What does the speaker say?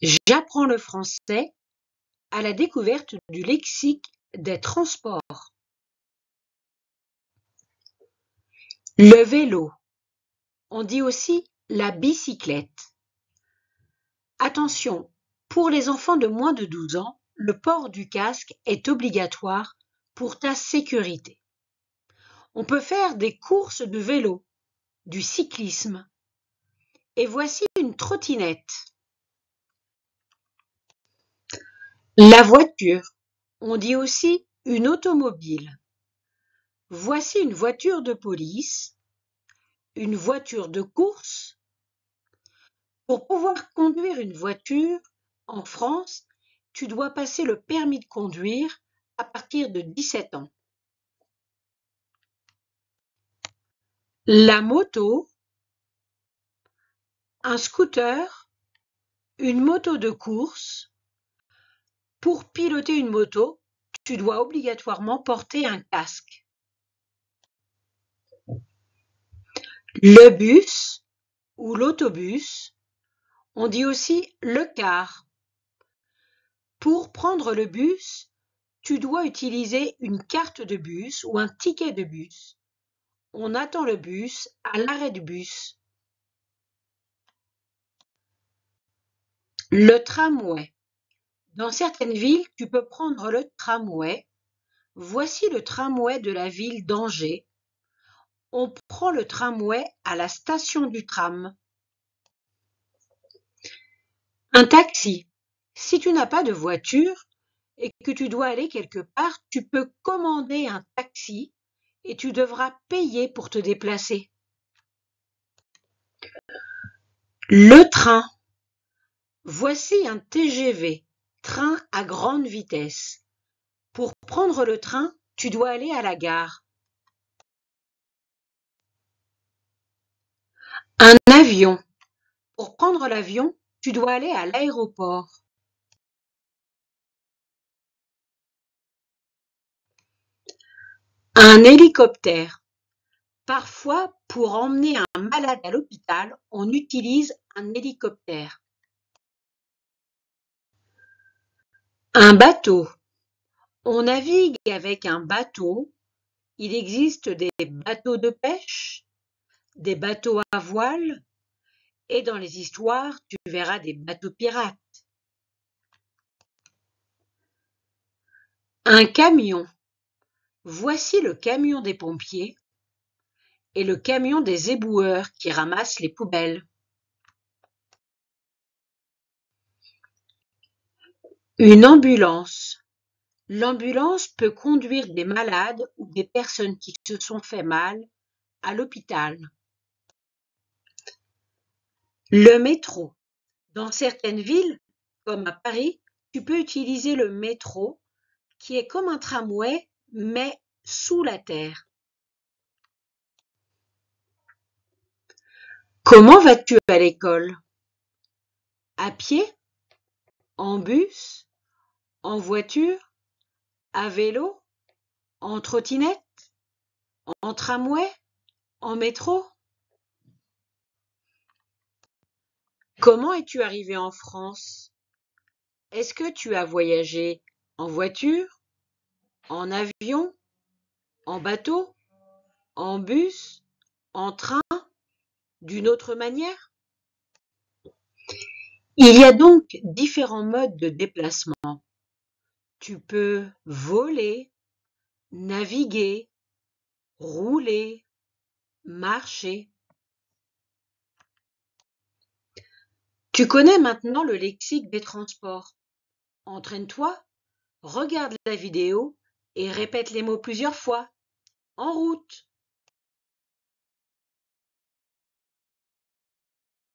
J'apprends le français à la découverte du lexique des transports. Le vélo. On dit aussi la bicyclette. Attention, pour les enfants de moins de 12 ans, le port du casque est obligatoire pour ta sécurité. On peut faire des courses de vélo, du cyclisme. Et voici une trottinette. La voiture. On dit aussi une automobile. Voici une voiture de police, une voiture de course. Pour pouvoir conduire une voiture, en France, tu dois passer le permis de conduire à partir de 17 ans. La moto, un scooter, une moto de course. Pour piloter une moto, tu dois obligatoirement porter un casque. Le bus ou l'autobus, on dit aussi le car. Pour prendre le bus, tu dois utiliser une carte de bus ou un ticket de bus. On attend le bus à l'arrêt du bus. Le tramway. Dans certaines villes, tu peux prendre le tramway. Voici le tramway de la ville d'Angers. On prend le tramway à la station du tram. Un taxi. Si tu n'as pas de voiture et que tu dois aller quelque part, tu peux commander un taxi et tu devras payer pour te déplacer. Le train. Voici un TGV, train à grande vitesse. Pour prendre le train, tu dois aller à la gare. Un avion. Pour prendre l'avion, tu dois aller à l'aéroport. Un hélicoptère. Parfois, pour emmener un malade à l'hôpital, on utilise un hélicoptère. Un bateau. On navigue avec un bateau. Il existe des bateaux de pêche, des bateaux à voile, et dans les histoires, tu verras des bateaux pirates. Un camion. Voici le camion des pompiers et le camion des éboueurs qui ramassent les poubelles. Une ambulance. L'ambulance peut conduire des malades ou des personnes qui se sont fait mal à l'hôpital. Le métro. Dans certaines villes, comme à Paris, tu peux utiliser le métro, qui est comme un tramway, mais sous la terre. Comment vas-tu à l'école? À pied? En bus? En voiture? À vélo? En trottinette? En tramway? En métro? Comment es-tu arrivé en France? Est-ce que tu as voyagé en voiture? En avion? En bateau? En bus? En train? D'une autre manière? Il y a donc différents modes de déplacement. Tu peux voler, naviguer, rouler, marcher. Tu connais maintenant le lexique des transports. Entraîne-toi, regarde la vidéo et répète les mots plusieurs fois. En route!